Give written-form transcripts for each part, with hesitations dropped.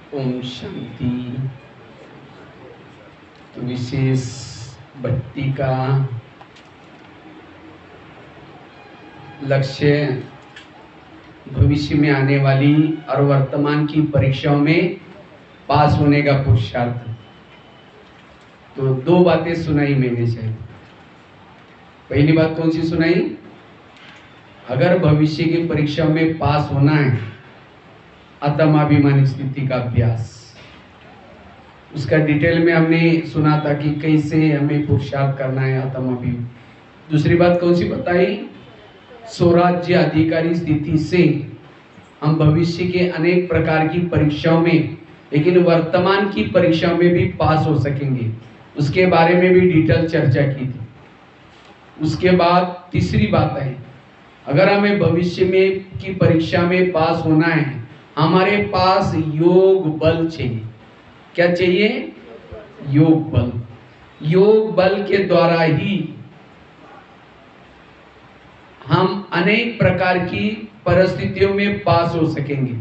ओम शांति। तो विशेष भक्ति का लक्ष्य भविष्य में आने वाली और वर्तमान की परीक्षाओं में पास होने का पुरुषार्थ। तो दो बातें सुनाई मैंने शायद। पहली बात कौन सी सुनाई? अगर भविष्य की परीक्षाओं में पास होना है, आत्माभिमानी स्थिति का अभ्यास, उसका डिटेल में हमने सुना था कि कैसे हमें पुरुषार्थ करना है आत्माभिमान। दूसरी बात कौन सी बताई? स्वराज्य अधिकारी स्थिति से हम भविष्य के अनेक प्रकार की परीक्षाओं में, लेकिन वर्तमान की परीक्षाओं में भी पास हो सकेंगे, उसके बारे में भी डिटेल चर्चा की थी। उसके बाद तीसरी बात है, अगर हमें भविष्य में की परीक्षा में पास होना है, हमारे पास योग बल चाहिए। क्या चाहिए? योग बल। योग बल के द्वारा ही हम अनेक प्रकार की परिस्थितियों में पास हो सकेंगे।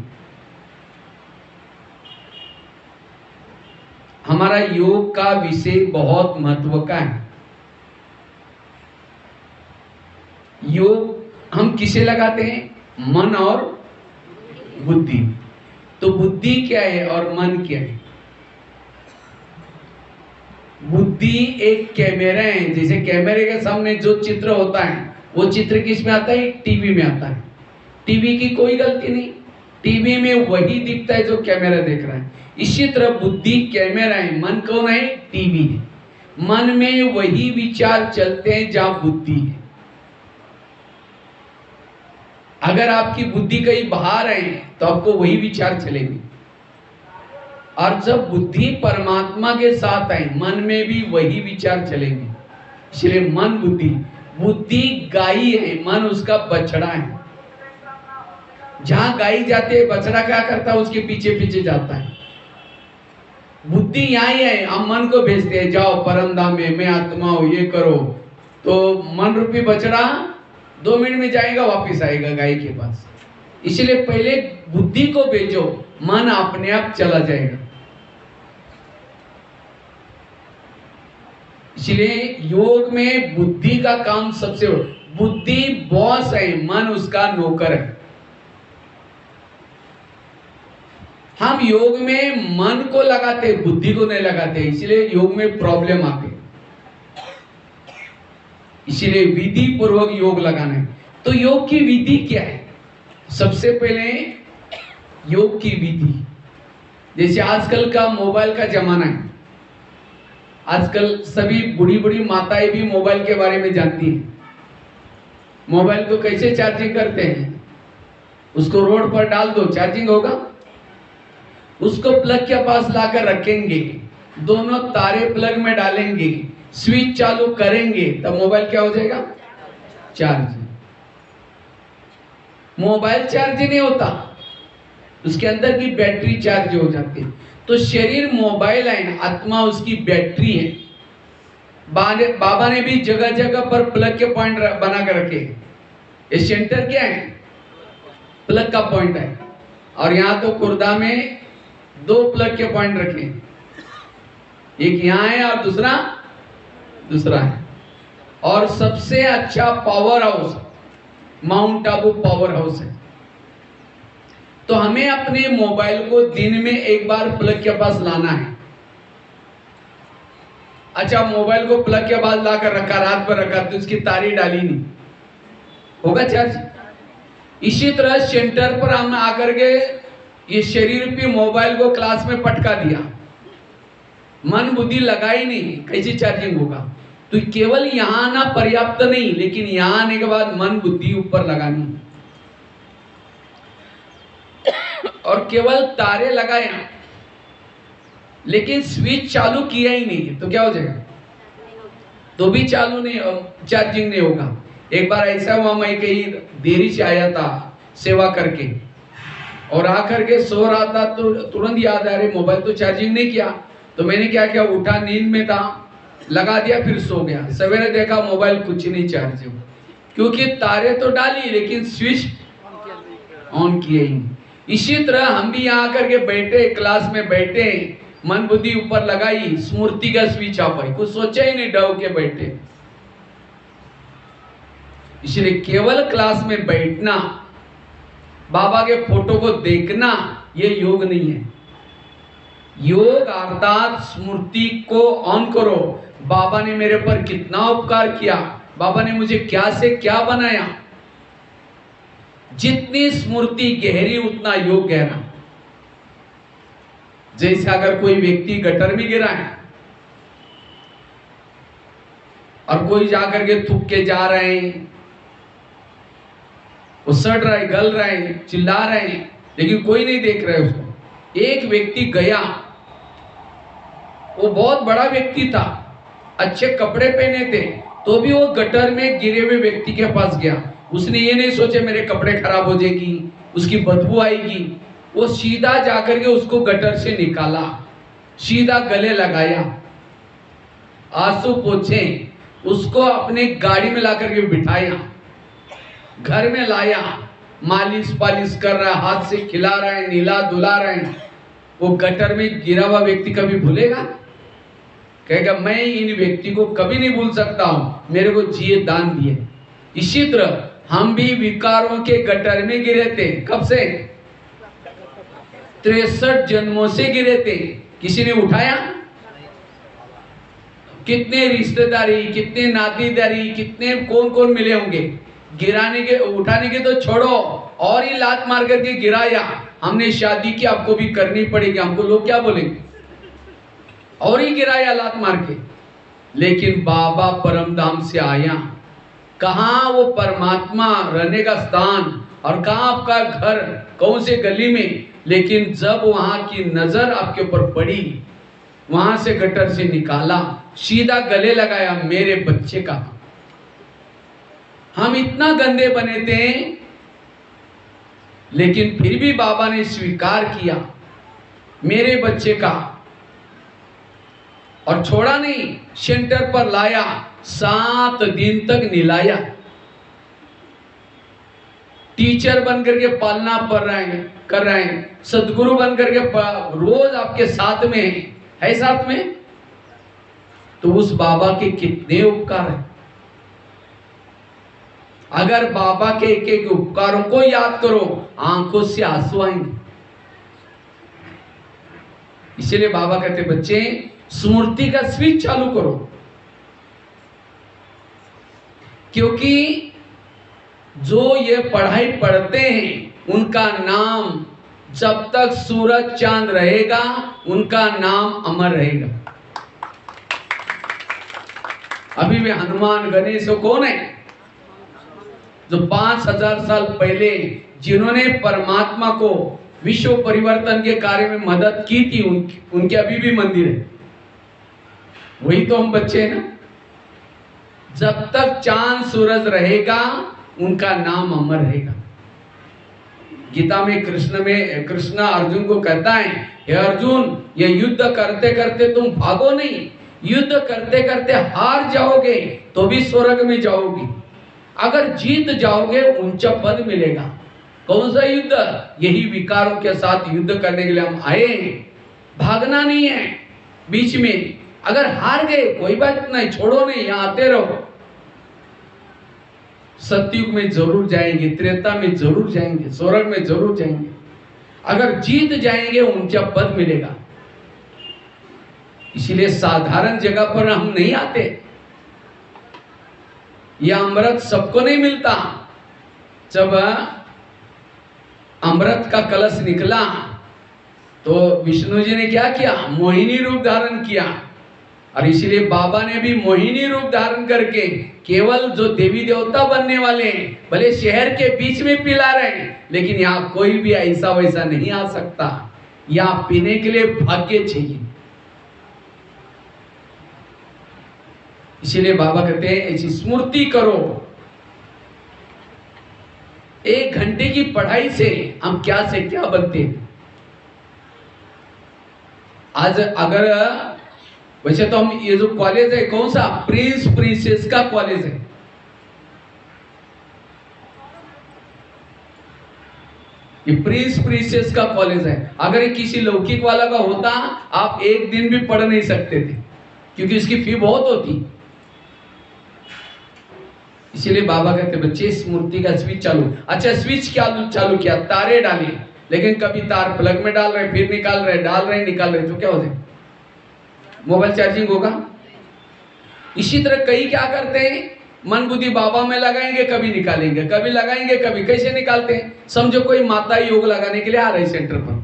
हमारा योग का विषय बहुत महत्व का है। योग हम किसे लगाते हैं? मन और बुद्धि। तो बुद्धि क्या है और मन क्या है? बुद्धि एक कैमरा है। जैसे कैमरे के सामने जो चित्र होता है, वो चित्र किस में आता है? टीवी में आता है। टीवी की कोई गलती नहीं, टीवी में वही दिखता है जो कैमरा देख रहा है। इसी तरह बुद्धि कैमरा है, मन कौन है? टीवी है। मन में वही विचार चलते हैं जहां बुद्धि है। अगर आपकी बुद्धि कहीं बाहर है तो आपको वही विचार चलेंगे, और जब बुद्धि परमात्मा के साथ है, मन में भी वही विचार चलेंगे। इसलिए मन बुद्धि, बुद्धि गाय है, मन उसका बछड़ा है। जहां गाय जाती है, बछड़ा क्या करता है? उसके पीछे पीछे जाता है। बुद्धि यहां ही है, हम मन को भेजते हैं, जाओ परम धाम में, मैं आत्मा हूं, ये करो। तो मन रूपी बछड़ा 2 मिनट में जाएगा, वापिस आएगा गाय के पास। इसलिए पहले बुद्धि को भेजो, मन अपने आप चला जाएगा। इसलिए योग में बुद्धि का काम सबसे, बुद्धि बॉस है, मन उसका नौकर है। हम योग में मन को लगाते, बुद्धि को नहीं लगाते, इसलिए योग में प्रॉब्लम आते। इसलिए विधि पूर्वक योग लगाना है। तो योग की विधि क्या है? सबसे पहले योग की विधि, जैसे आजकल का मोबाइल का जमाना है, आजकल सभी बूढ़ी बूढ़ी माताएं भी मोबाइल के बारे में जानती हैं। मोबाइल को कैसे चार्जिंग करते हैं? उसको रोड पर डाल दो, चार्जिंग होगा। उसको प्लग के पास लाकर रखेंगे, दोनों तारे प्लग में डालेंगे, स्विच चालू करेंगे, तब मोबाइल क्या हो जाएगा? चार्ज। मोबाइल चार्ज नहीं होता, उसके अंदर की बैटरी चार्ज हो जाती है। तो शरीर मोबाइल है, आत्मा उसकी बैटरी है। बाबा ने भी जगह जगह पर प्लग के पॉइंट बना कर रखे। ये सेंटर क्या है? प्लग का पॉइंट है। और यहां तो खुर्दा में 2 प्लग के पॉइंट रखे, एक यहां है और दूसरा है। और सबसे अच्छा power house mount Abu power house है। तो हमें अपने मोबाइल को दिन में एक बार प्लग के पास लाना है। अच्छा, मोबाइल को प्लग के बाद लाकर रखा, रात भर रखा, तो उसकी तारी डाली नहीं, होगा चार्ज? इसी तरह सेंटर पर हम आकर के ये शरीर पे मोबाइल को क्लास में पटका दिया, मन बुद्धि लगाई नहीं, कैसी चार्जिंग होगा? तो केवल यहां आना पर्याप्त नहीं, लेकिन यहां आने के बाद मन बुद्धि ऊपर लगानी। और केवल तारे लगाए लेकिन स्विच चालू किया ही नहीं, तो क्या हो जाएगा? तो भी चालू नहीं, चार्जिंग नहीं होगा। एक बार ऐसा हुआ, मैं कहीं देरी से आया था सेवा करके, और आकर के सो रहा था, तो तुरंत याद आ रही मोबाइल तो चार्जिंग नहीं किया। तो मैंने क्या किया, उठा, नींद में था, लगा दिया, फिर सो गया। सवेरे देखा मोबाइल कुछ नहीं चार्ज हो, क्योंकि तारे तो डाली लेकिन स्विच ऑन किए ही। इसी तरह हम भी यहाँ आकर के बैठे, क्लास में बैठे, मन बुद्धि ऊपर लगाई, स्मृति का स्विच ऑफ है, कुछ सोचा ही नहीं, डर के बैठे। इसलिए केवल क्लास में बैठना, बाबा के फोटो को देखना, ये योग नहीं है। योग अर्थात स्मृति को ऑन करो, बाबा ने मेरे पर कितना उपकार किया, बाबा ने मुझे क्या से क्या बनाया। जितनी स्मृति गहरी उतना योग गहरा। जैसे अगर कोई व्यक्ति गटर में गिरा है और कोई जाकर के थूक के जा रहे हैं, वो सड़ रहा है, गल रहा है, चिल्ला रहे हैं, लेकिन कोई नहीं देख रहा है उसको। एक व्यक्ति गया, वो बहुत बड़ा व्यक्ति था, अच्छे कपड़े पहने थे, तो भी वो गटर में गिरे हुए व्यक्ति के पास गया। उसने ये नहीं सोचे मेरे कपड़े खराब हो जाएगी, उसकी बदबू आएगी। वो सीधा जाकर के उसको गटर से निकाला, सीधा गले लगाया, आंसू पोंछे, उसको अपने गाड़ी में लाकर के बिठाया, घर में लाया, मालिश पालिश कर रहा है, हाथ से खिला रहा है, नीला धुला रहा है। वो गटर में गिरा हुआ व्यक्ति कभी भूलेगा? कहेगा मैं इन व्यक्ति को कभी नहीं भूल सकता हूं, मेरे को जिए दान दिए। इसी तरह हम भी विकारों के गटर में गिरे थे। कब से? 63 जन्मों से गिरे थे। किसी ने उठाया? कितने रिश्तेदारी, कितने नातीदारी, कितने कौन कौन मिले होंगे। गिराने के, उठाने के तो छोड़ो, और ही लात मार करके गिराया। हमने शादी की, आपको भी करनी पड़ेगी, हमको लोग क्या बोलेंगे, और ही गिराया लात मार के। लेकिन बाबा परम धाम से आया, कहाँ वो परमात्मा रहने का स्थान, और कहाँ आपका घर, कौन से गली में। लेकिन जब वहां की नजर आपके ऊपर पड़ी, वहां से गटर से निकाला, सीधा गले लगाया, मेरे बच्चे का। हम इतना गंदे बने थे, लेकिन फिर भी बाबा ने स्वीकार किया मेरे बच्चे का, और छोड़ा नहीं, सेंटर पर लाया, 7 दिन तक निलाया। टीचर बन करके पालना कर रहे हैं, सदगुरु बन करके रोज आपके साथ में है साथ में। तो उस बाबा के कितने उपकार है। अगर बाबा के एक एक उपकारों को याद करो, आंखों से आंसू आएंगे। इसलिए बाबा कहते बच्चे, स्मृति का स्विच चालू करो, क्योंकि जो ये पढ़ाई पढ़ते हैं उनका नाम जब तक सूरज चांद रहेगा, उनका नाम अमर रहेगा। अभी वे हनुमान गणेश कौन है? जो 5000 साल पहले जिन्होंने परमात्मा को विश्व परिवर्तन के कार्य में मदद की थी, उनके अभी भी मंदिर है। वही तो हम बच्चे हैं ना। जब तक चांद सूरज रहेगा, उनका नाम अमर रहेगा। गीता में कृष्ण अर्जुन को कहता है, हे अर्जुन, ये युद्ध करते करते तुम भागो नहीं, युद्ध करते करते हार जाओगे तो भी स्वर्ग में जाओगे, अगर जीत जाओगे ऊंचा पद मिलेगा। कौन सा युद्ध? यही विकारों के साथ युद्ध करने के लिए हम आए हैं, भागना नहीं है। बीच में अगर हार गए कोई बात नहीं, छोड़ो नहीं, यहां आते रहो। सतयुग में जरूर जाएंगे, त्रेता में जरूर जाएंगे, स्वर्ग में जरूर जाएंगे। अगर जीत जाएंगे ऊंचा पद मिलेगा। इसलिए साधारण जगह पर हम नहीं आते। यह अमृत सबको नहीं मिलता। जब अमृत का कलश निकला तो विष्णु जी ने क्या किया? मोहिनी रूप धारण किया। और इसलिए बाबा ने भी मोहिनी रूप धारण करके केवल जो देवी देवता बनने वाले हैं, भले शहर के बीच में पिला रहे हैं, लेकिन यहाँ कोई भी ऐसा वैसा नहीं आ सकता। यहाँ पीने के लिए भाग्य चाहिए। इसीलिए बाबा कहते हैं ऐसी स्मृति करो। 1 घंटे की पढ़ाई से हम क्या से क्या बनते हैं। आज अगर वैसे तो हम ये जो कॉलेज है, कौन सा? प्रिंस प्रिंसेस का कॉलेज है। ये प्रिंस प्रिंसेस का कॉलेज है। अगर ये किसी लौकिक वाला का होता आप एक दिन भी पढ़ नहीं सकते थे, क्योंकि इसकी फी बहुत होती। इसीलिए बाबा कहते बच्चे इस मूर्ति का स्विच चालू। अच्छा स्विच क्या चालू किया? तारे डाली, लेकिन कभी तार प्लग में डाल रहे फिर निकाल रहे, डाल रहे निकाल रहे, तो क्या हो जाए? मोबाइल चार्जिंग होगा? इसी तरह कई क्या करते हैं, मन बुद्धि बाबा में लगाएंगे, कभी निकालेंगे, कभी लगाएंगे, कभी कैसे निकालते हैं? समझो कोई माता योग लगाने के लिए आ रही सेंटर पर,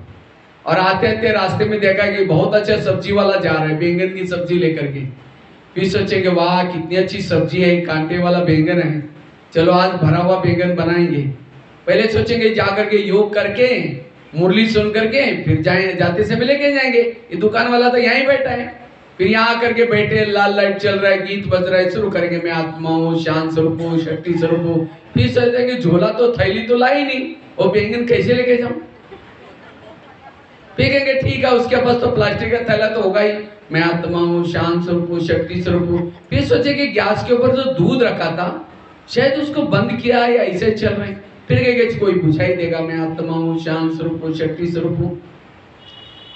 और आते आते रास्ते में देखा कि बहुत अच्छा सब्जी वाला जा रहा है बैंगन की सब्जी लेकर के। फिर सोचेंगे वाह कितनी अच्छी सब्जी है, कांटे वाला बैंगन है, चलो आज भरा हुआ बैंगन बनाएंगे। पहले सोचेंगे जाकर के योग करके मुरली सुन करके फिर जाते समय लेके जाएंगे। ये दुकान वाला तो यहीं बैठा है, फिर यहाँ करके बैठे, लाल लाइट चल रहा है, गीत बज रहा है, शुरू करेंगे मैं आत्मा हूँ, शांत स्वरूप हूँ, शक्ति स्वरूप हूँ। फिर सोचेंगे झोला तो थैली तो लाई नहीं, वो बैंगन कैसे लेके जाऊं? फिर कहेंगे ठीक है उसके पास तो प्लास्टिक का थैला तो होगा ही, मैं आत्मा हूँ, शांत स्वरूप हूँ, शक्ति स्वरूप हूँ। फिर सोचे कि गैस के ऊपर जो दूध रखा था शायद उसको बंद किया या ऐसे चल रहे। फिर कहेंगे कोई पूछा ही देगा, मैं आत्मा हूँ, शांत स्वरूप हूँ, शक्ति स्वरूप हूँ।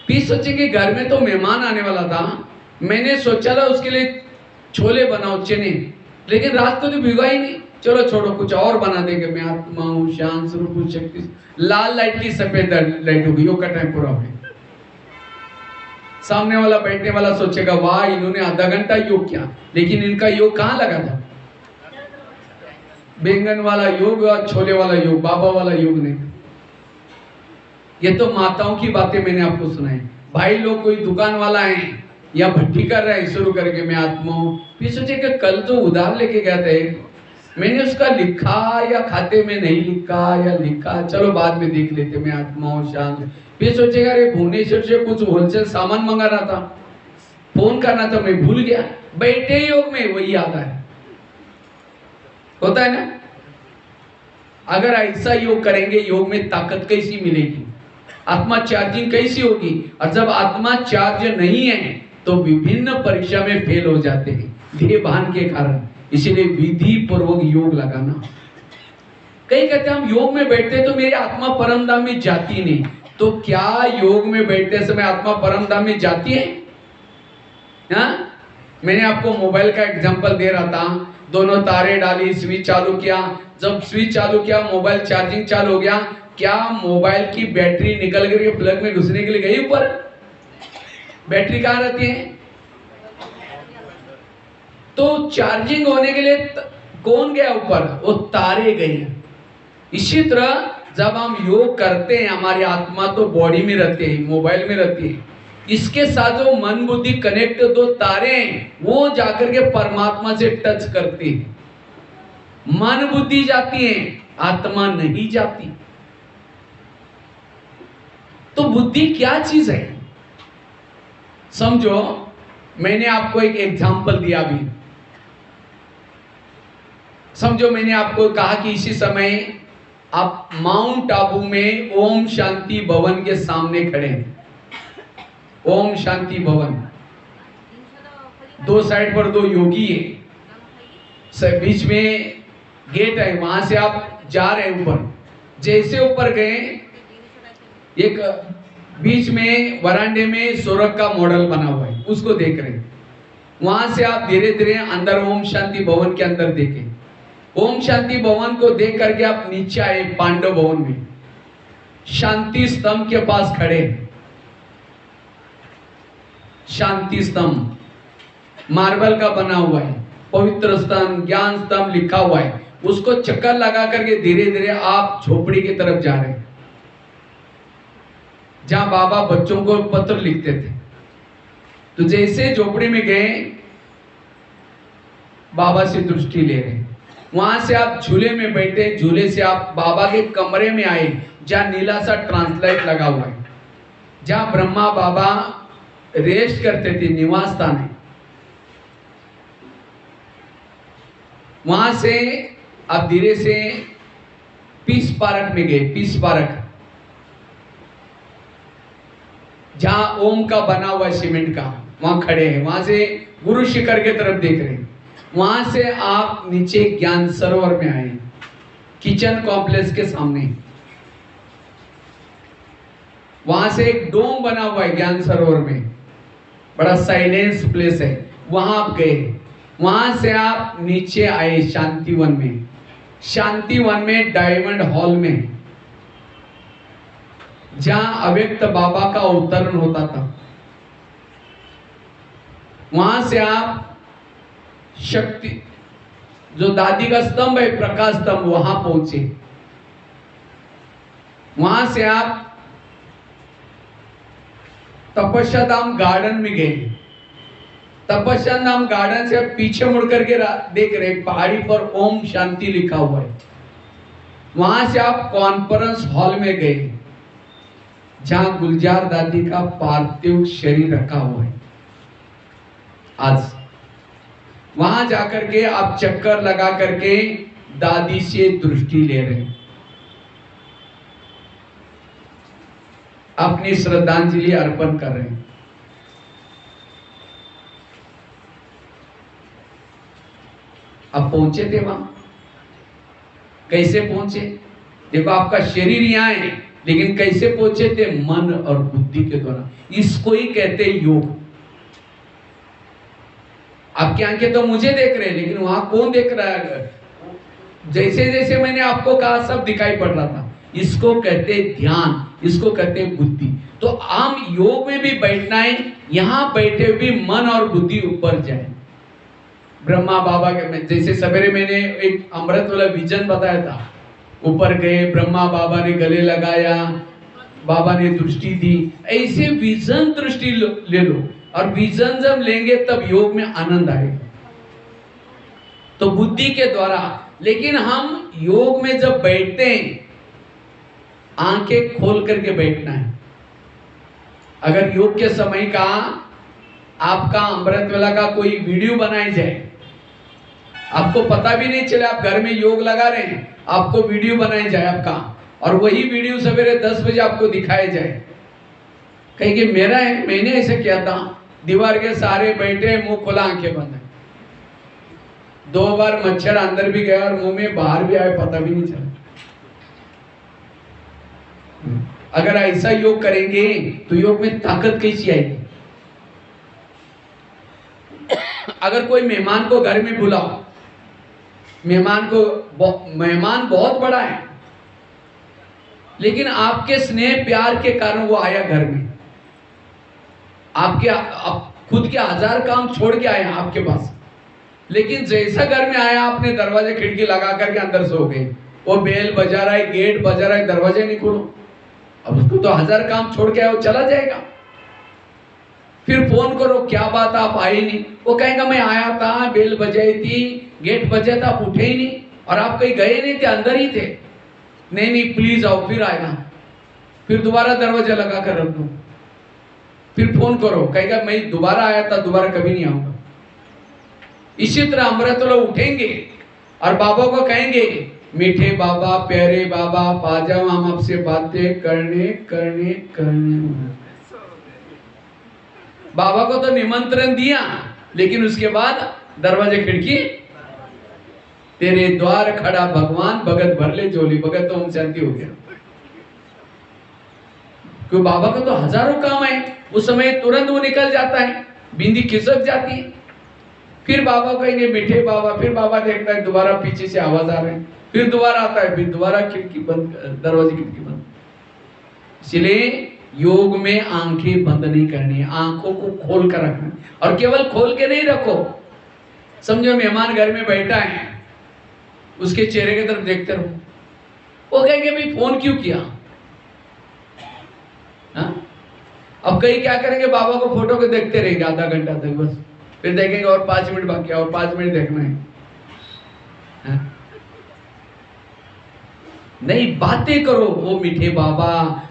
फिर सोचे कि घर में तो मेहमान आने वाला था, मैंने सोचा था उसके लिए छोले बनाओ चने, लेकिन रात को तो भिगा ही नहीं, चलो छोड़ो कुछ और बना देंगे, मैं आत्मा हूँ, शांत स्वरूप हूँ, शक्ति। लाल लाइट की सफेद लाइट होगी, योग का टाइम पूरा हो गया। सामने वाला बैठने वाला सोचेगा वाह इन्होंने आधा घंटा योग किया, लेकिन इनका योग कहाँ लगा था? बैंगन वाला योग और छोले वाला योग, बाबा वाला योग नहीं। ये तो माताओं की बातें मैंने आपको सुनाई। भाई लोग कोई दुकान वाला है या भट्टी कर रहा है, शुरू करके मैं आत्मा हूँ। फिर सोचे कि कल तो उधार लेके गया था एक, मैंने उसका लिखा या खाते में नहीं लिखा या लिखा, चलो बाद में देख लेते, मैं आत्मा हूँ, शांत। फिर सोचेगा अरे भुवनेश्वर से कुछ होलसेल सामान मंगाना था, फोन करना था, मैं भूल गया। बैठे योग में वही याद आया। होता है ना? अगर ऐसा योग करेंगे, योग में ताकत कैसी मिलेगी, आत्मा चार्जिंग कैसी होगी? और जब आत्मा चार्ज नहीं है तो विभिन्न परीक्षा में फेल हो जाते हैं देह भान के कारण। इसीलिए विधि पूर्वक योग लगाना। कई कहते हैं हम योग में बैठते तो मेरी आत्मा परम धाम में जाती नहीं, तो क्या योग में बैठते समय आत्मा परम धाम में जाती है? हाँ? मैंने आपको मोबाइल का एग्जांपल दे रहा था, दोनों तारे डाली, स्विच चालू किया, जब स्विच चालू किया मोबाइल चार्जिंग चालू हो गया, क्या मोबाइल की बैटरी निकल करके प्लग में घुसने के लिए गई ऊपर? बैटरी कहाँ रहती है? तो चार्जिंग होने के लिए कौन गया ऊपर? वो तारे गए। इसी तरह जब हम योग करते हैं हमारी आत्मा तो बॉडी में रहती है, मोबाइल में रहती है, इसके साथ जो मन बुद्धि कनेक्ट दो तारे हैं वो जाकर के परमात्मा से टच करती है। मन बुद्धि जाती है, आत्मा नहीं जाती। तो बुद्धि क्या चीज है समझो। मैंने आपको एक एग्जांपल दिया अभी, समझो मैंने आपको कहा कि इसी समय आप माउंट आबू में ओम शांति भवन के सामने खड़े हैं। ओम शांति भवन, दो साइड पर दो योगी है, बीच में गेट है, वहां से आप जा रहे हैं ऊपर। जैसे ऊपर गए एक बीच में वरांडे में स्वर्ग का मॉडल बना हुआ है, उसको देख रहे हैं। वहां से आप धीरे धीरे अंदर ओम शांति भवन के अंदर देखें। ओम शांति भवन को देख करके आप नीचे आए पांडव भवन में, शांति स्तंभ के पास खड़े। शांति स्तंभ मार्बल का बना हुआ है, पवित्र स्तंभ, ज्ञान स्तंभ लिखा हुआ है, उसको चक्कर लगा करके धीरे धीरे आप झोपड़ी की तरफ जा रहे हैं जहां बाबा बच्चों को पत्र लिखते थे। तो जैसे झोपड़ी में गए बाबा से दृष्टि ले रहे, वहां से आप झूले में बैठे, झूले से आप बाबा के कमरे में आए जहां नीला सा ट्रांसलाइट लगा हुआ है, जहां ब्रह्मा बाबा रेस्ट करते थे, निवास स्थान है। वहां से आप धीरे से पीस पार्क में गए। पीस पार्क जहां ओम का बना हुआ सीमेंट का, वहां खड़े हैं। वहां से गुरु शिखर की तरफ देख रहे हैं। वहां से आप नीचे ज्ञान सरोवर में आए, किचन कॉम्प्लेक्स के सामने। वहां से एक डोम बना हुआ है ज्ञान सरोवर में, बड़ा साइलेंस प्लेस है, वहां आप गए। वहां से आप नीचे आए शांतिवन में। शांतिवन में डायमंड हॉल में, जहां अव्यक्त बाबा का अवतरण होता था, वहां से आप शक्ति जो दादी का स्तंभ है, प्रकाश स्तंभ, वहां पहुंचे। वहां से आप तपस्या धाम गार्डन में गए। तपस्या धाम गार्डन से पीछे मुड़ करके देख रहे, पहाड़ी पर ओम शांति लिखा हुआ है। वहां से आप कॉन्फ्रेंस हॉल में गए, जहां गुलजार दादी का पार्थिव शरीर रखा हुआ है। आज वहां जाकर के आप चक्कर लगा करके दादी से दृष्टि ले रहे हैं, अपनी श्रद्धांजलि अर्पण कर रहे हैं। अब पहुंचे थे वहां, कैसे पहुंचे? देखो, आपका शरीर यहां है, लेकिन कैसे पहुंचे थे? मन और बुद्धि के द्वारा। इसको ही कहते हैं योग। आपकी आंखें तो मुझे देख रहे हैं, लेकिन वहां कौन देख रहा है? जैसे जैसे मैंने आपको कहा, सब दिखाई पड़ रहा था। इसको कहते हैं ध्यान, इसको कहते हैं बुद्धि। तो हम योग में भी बैठना है, यहां बैठे हुए मन और बुद्धि ऊपर जाए। ब्रह्मा बाबा के, जैसे सवेरे मैंने एक अमृत वाला विजन बताया था, ऊपर गए, ब्रह्मा बाबा ने गले लगाया, बाबा ने दृष्टि दी। ऐसे विजन दृष्टि ले लो, और विजन जब लेंगे तब योग में आनंद आएगा। तो बुद्धि के द्वारा। लेकिन हम योग में जब बैठते हैं, आंखें खोल करके बैठना है। अगर योग के समय का आपका अमृत वेला का कोई वीडियो बनाई जाए, आपको पता भी नहीं चले आप घर में योग लगा रहे हैं, आपको वीडियो बनाई जाए आपका, और वही वीडियो सवेरे 10 बजे आपको दिखाया जाए, कहेंगे मेरा है, मैंने ऐसे किया था। दीवार के सारे बैठे, मुंह खुला, आंखें बंद है। 2 बार मच्छर अंदर भी गया और मुंह में बाहर भी आए, पता भी नहीं चला। अगर ऐसा योग करेंगे तो योग में ताकत कैसी आएगी? अगर कोई मेहमान को घर में बुलाओ, मेहमान बहुत बड़ा है, लेकिन आपके स्नेह प्यार के कारण वो आया घर में, आप खुद के 1000 काम छोड़ के आए आपके पास, लेकिन जैसा घर में आया, आपने दरवाजे खिड़की लगा करके अंदर सो गए। वो बेल बजा रहा है, गेट बजा रहा है, दरवाजे नहीं खोलो। अब उसको तो 1000 काम छोड़ के आए, वो चला जाएगा। फिर फोन करो, क्या बात आप आए नहीं? वो कहेगा मैं आया था, बेल बजाई थी, गेट बजा था, आप उठे ही नहीं, और आप कहीं गए नहीं थे, अंदर ही थे। नहीं प्लीज आओ, फिर आएगा, फिर दोबारा दरवाजा लगा कर रख दो, फिर फोन करो, कहेगा मैं दोबारा आया था, दोबारा कभी नहीं आऊंगा। इसी तरह अमृत लोग उठेंगे और बाबा को कहेंगे, मीठे बाबा, प्यारे बाबा, आ जाओ, हम आपसे बातें करने करने करने। बाबा को तो निमंत्रण दिया, लेकिन उसके बाद दरवाजे खिड़की, तेरे द्वार खड़ा भगवान, भगत भर ले झोली, भगत तो ओम शांति हो गया। क्यों? बाबा का तो हजारों काम है, उस समय तुरंत वो निकल जाता है, बिंदी खिसक जाती है। फिर बाबा कहेंगे मीठे बाबा, फिर बाबा देखता है दोबारा पीछे से आवाज आ रही है, फिर दोबारा आता है, फिर दोबारा खिड़की बंद, दरवाजे खिड़की बंद। इसलिए योग में आंखें बंद नहीं करनी, आंखों को खोल कर रखना, और केवल खोल के नहीं रखो। समझो मेहमान घर में बैठा है, उसके चेहरे की तरफ देखते रहो। वो कहेंगे भाई फोन क्यों किया? अब कई क्या करेंगे, बाबा को फोटो को देखते रहेंगे आधा घंटा तक बस, फिर देखेंगे और 5 मिनट बाकी, और 5 मिनट देखना है। नहीं, बातें करो। वो मीठे बाबा,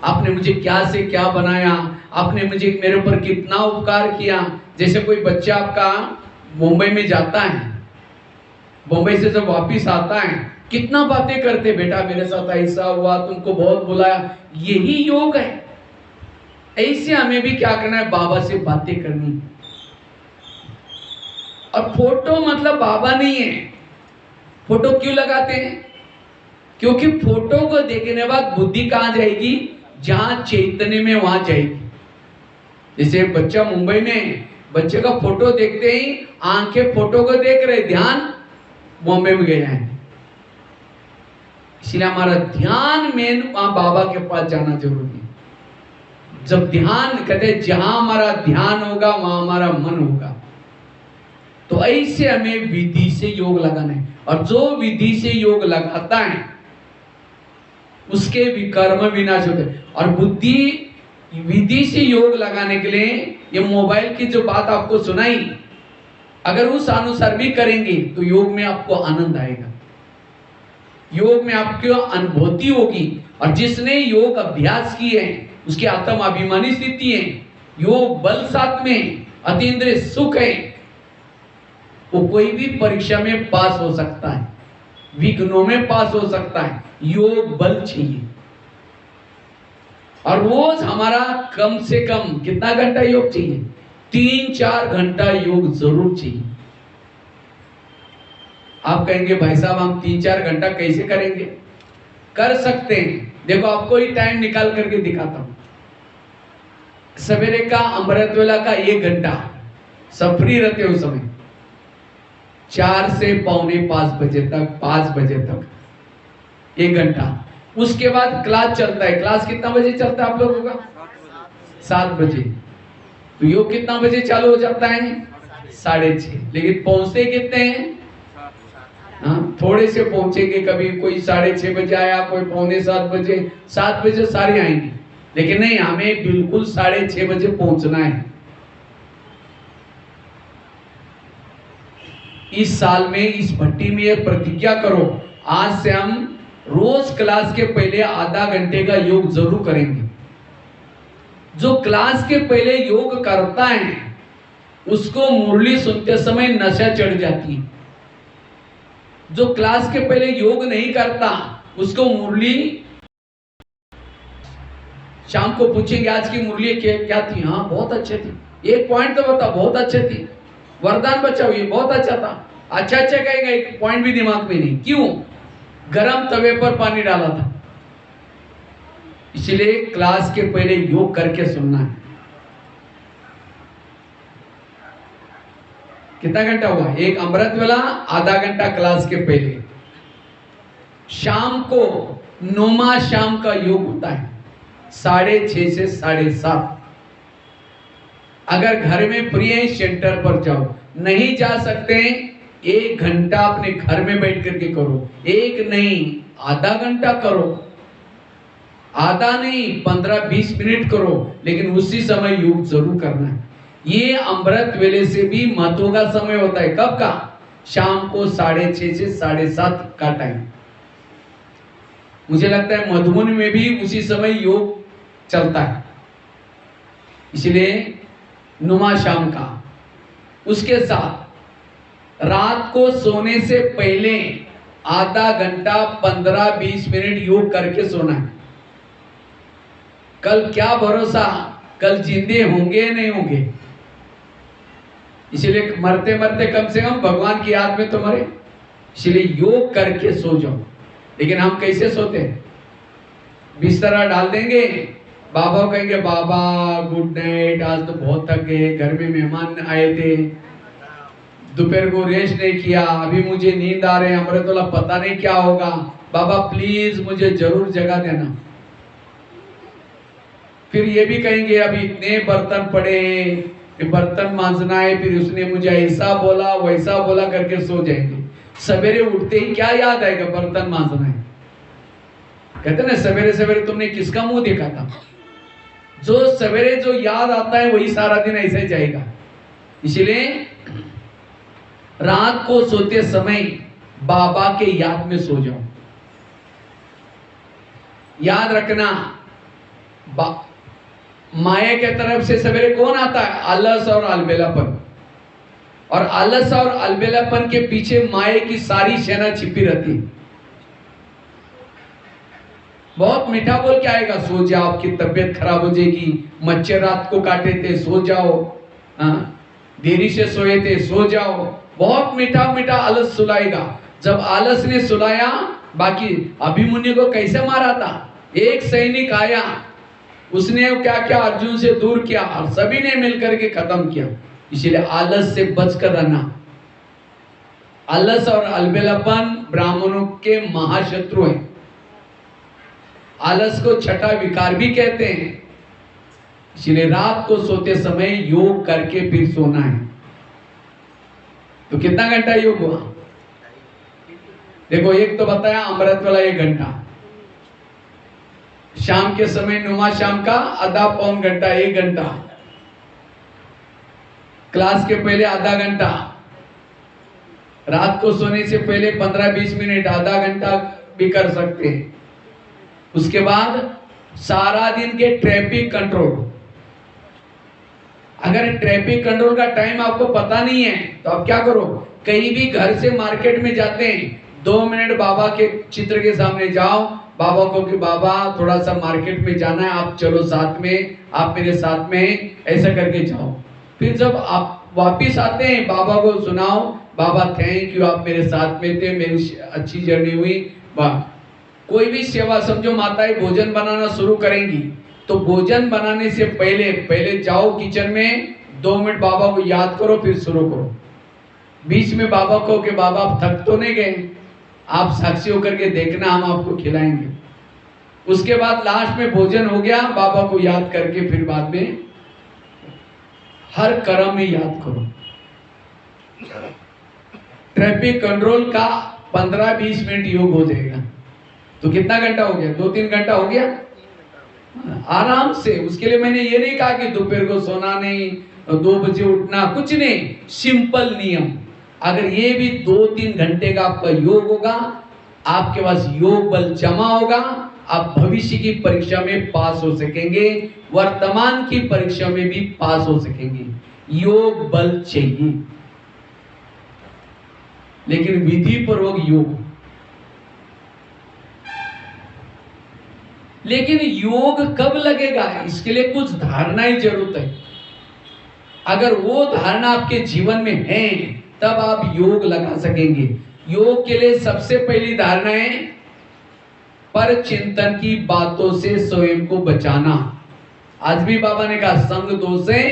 आपने मुझे क्या से क्या बनाया, आपने मुझे, मेरे ऊपर कितना उपकार किया। जैसे कोई बच्चा आपका मुंबई में जाता है, मुंबई से जब वापिस आता है, कितना बातें करते, बेटा मेरे साथ ऐसा हुआ, तुमको बहुत बुलाया। यही योग है। ऐसे हमें भी क्या करना है, बाबा से बातें करनी। और फोटो मतलब बाबा नहीं है। फोटो क्यों लगाते हैं? क्योंकि फोटो को देखने बाद बुद्धि कहां जाएगी? जहां चैतन्य में वहां जाएगी। जैसे बच्चा मुंबई में, बच्चे का फोटो देखते ही आंखें फोटो को देख रहे, ध्यान बॉम्बे में गया है। इसलिए हमारा ध्यान मेन वहां बाबा के पास जाना जरूरी है। जब ध्यान कहते हैं जहां हमारा ध्यान होगा वहां हमारा मन होगा। तो ऐसे हमें विधि से योग लगाना है, और जो विधि से योग लगाता है उसके विकर्म विनाश होते हैं। और बुद्धि विधि से योग लगाने के लिए ये मोबाइल की जो बात आपको सुनाई, अगर उस अनुसार भी करेंगे तो योग में आपको आनंद आएगा, योग में आपकी अनुभूति होगी। और जिसने योग अभ्यास किए हैं उसकी आत्म अभिमानी स्थिति है, योग बल साथ में, अतीन्द्रिय सुख है, वो कोई भी परीक्षा में पास हो सकता है, विघ्नों में पास हो सकता है। योग बल चाहिए। और रोज हमारा कम से कम कितना घंटा योग चाहिए? 3-4 घंटा योग जरूर चाहिए। आप कहेंगे भाई साहब हम 3-4 घंटा कैसे करेंगे? कर सकते हैं। देखो आपको ही टाइम निकाल करके दिखाता हूं। सवेरे का अमृत वेला का 1 घंटा, सब फ्री रहते हो उस समय, 4 से पौने 5 बजे तक, 5 बजे तक 1 घंटा। उसके बाद क्लास चलता है। क्लास कितना बजे चलता है आप लोगों का? 7 बजे। तो योग कितना बजे चालू हो जाता है? 6:30। लेकिन पहुंचते कितने हैं? हाँ, थोड़े से पहुंचेंगे। कभी कोई 6:30 बजे आया, कोई पौने 7 बजे। 7 बजे सारे आएंगे, लेकिन नहीं, हमें बिल्कुल 6:30 बजे पहुंचना है। इस साल में इस भट्टी में एक प्रतिज्ञा करो, आज से हम रोज क्लास के पहले आधा घंटे का योग जरूर करेंगे। जो क्लास के पहले योग करता है उसको मुरली सुनते समय नशा चढ़ जाती है। जो क्लास के पहले योग नहीं करता उसको मुरली, शाम को पूछेंगे आज की मुरली क्या थी? हाँ बहुत अच्छी थी। एक पॉइंट तो बता, बहुत अच्छी थी। वरदान बचाओ, ये बहुत अच्छा था। अच्छा कहेगा, एक पॉइंट भी दिमाग में नहीं। क्यों? गरम तवे पर पानी डाला था। इसलिए क्लास के पहले योग करके सुनना है। कितना घंटा हुआ? एक अमृत वेला, आधा घंटा क्लास के पहले। शाम को नौमा शाम का योग होता है 6:30 से 7:30। अगर घर में फ्री है सेंटर पर जाओ, नहीं जा सकते 1 घंटा अपने घर में बैठ करके करो। 1 नहीं, आधा घंटा करो। आधा नहीं, 15-20 मिनट करो, लेकिन उसी समय योग जरूर करना है। ये अमृत वेले से भी महत्व का समय होता है। कब का? शाम को 6:30 से 7:30 का टाइम। मुझे लगता है मधुबन में भी उसी समय योग चलता है, इसलिए नुमा शाम का। उसके साथ रात को सोने से पहले आधा घंटा 15-20 मिनट योग करके सोना है। कल क्या भरोसा, कल जिंदे होंगे या नहीं होंगे। इसलिए मरते मरते कम से कम भगवान की याद में तो मरे। इसलिए योग करके सो जाओ। लेकिन हम कैसे सोते हैं? बिस्तरा डाल देंगे, बाबा कहेंगे बाबा गुड नाइट, आज तो बहुत थक गए, घर में मेहमान आए थे, दोपहर को रेस्ट नहीं किया, अभी मुझे नींद आ रहे हैं, अमृत वाला पता नहीं क्या होगा, बाबा प्लीज मुझे जरूर जगा देना। फिर ये भी कहेंगे अभी इतने बर्तन पड़े, बर्तन मांजना है, फिर उसने मुझे ऐसा बोला वैसा बोला करके सो जाएंगे। सवेरे उठते ही क्या याद आएगा? बर्तन मांजना है। कहते ना सवेरे सवेरे तुमने किसका मुंह देखा था? जो सवेरे जो याद आता है वही सारा दिन ऐसे ही जाएगा। इसलिए रात को सोते समय बाबा के याद में सो जाओ। याद रखना, माया के तरफ से सवेरे कौन आता है? आलस और अलबेलापन। और आलस और अलबेलापन के पीछे माया की सारी सेना छिपी रहती है। बहुत मीठा बोल के आएगा, सो जाओ, आपकी तबीयत खराब हो जाएगी, मच्छर रात को काटे थे, सो जाओ, देरी से सोए थे, सो जाओ। बहुत मीठा मीठा आलस सुलाएगा। जब आलस ने सुलाया, बाकी अभिमन्यु को कैसे मारा था? एक सैनिक आया, उसने क्या क्या अर्जुन से दूर किया और सभी ने मिलकर के खत्म किया। इसलिए आलस से बचकर रहना। आलस और अलबेलापन ब्राह्मणों के महाशत्रु हैं। आलस को छठा विकार भी कहते हैं। इसलिए रात को सोते समय योग करके फिर सोना है। तो कितना घंटा योग हुआ? देखो, एक तो बताया अमृत वाला 1 घंटा, शाम के समय नुमा शाम का आधा पौन घंटा, 1 घंटा, क्लास के पहले आधा घंटा, रात को सोने से पहले 15-20 मिनट, आधा घंटा भी कर सकते हैं। उसके बाद सारा दिन के ट्रैफिक कंट्रोल। अगर ट्रैफिक कंट्रोल का टाइम आपको पता नहीं है तो आप क्या करो, कहीं भी घर से मार्केट में जाते हैं, 2 मिनट बाबा के चित्र के सामने जाओ, बाबा को कि बाबा थोड़ा सा मार्केट में जाना है, आप चलो साथ में, आप मेरे साथ में, ऐसा करके जाओ। फिर जब आप वापिस आते हैं बाबा को सुनाओ, बाबा थैंक यू, आप मेरे साथ में थे, मेरी अच्छी जर्नी हुई। वाह। कोई भी सेवा, समझो माताएं भोजन बनाना शुरू करेंगी तो भोजन बनाने से पहले जाओ किचन में, 2 मिनट बाबा को याद करो, फिर शुरू करो। बीच में बाबा को कि बाबा आप थक तो नहीं गए, आप साक्षी होकर के देखना, हम आपको खिलाएंगे। उसके बाद लास्ट में भोजन हो गया, बाबा को याद करके फिर बाद में हर कर्म में याद करो। ट्रैफिक कंट्रोल का 15-20 मिनट योग हो जाएगा। तो कितना घंटा हो गया? 2-3 घंटा हो गया आराम से। उसके लिए मैंने ये नहीं कहा कि दोपहर को सोना नहीं, 2 बजे उठना, कुछ नहीं, सिंपल नियम। अगर ये भी 2-3 घंटे का आपका योग होगा, आपके पास योग बल जमा होगा, आप भविष्य की परीक्षा में पास हो सकेंगे, वर्तमान की परीक्षा में भी पास हो सकेंगे। योग बल चाहिए, लेकिन विधि पूर्वक योग। लेकिन योग कब लगेगा, इसके लिए कुछ धारणा ही जरूरत है। अगर वो धारणा आपके जीवन में है तब आप योग लगा सकेंगे। योग के लिए सबसे पहली धारणा है पर चिंतन की बातों से स्वयं को बचाना। आज भी बाबा ने कहा संग दोष से,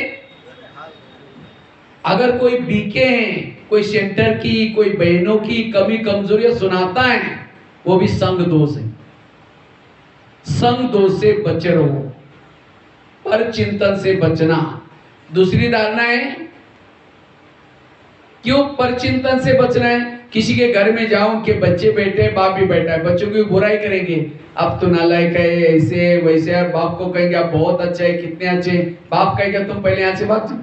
अगर कोई बीके हैं, कोई सेंटर की, कोई बहनों की कमी कमजोरियां सुनाता है, वो भी संग दोष है। संग दोष से बचे रहो, पर चिंतन से बचना। दूसरी धारणा है, क्यों पर चिंतन से बचना है? किसी के घर में जाओ कि बच्चे बैठे, बाप भी बैठा है, बच्चों की बुराई करेंगे, अब तो नालायक है, ऐसे वैसे, और बाप को कहेंगे आप बहुत अच्छे है, कितने अच्छे। बाप कहेगा तुम पहले यहाँ से भाग जाओ,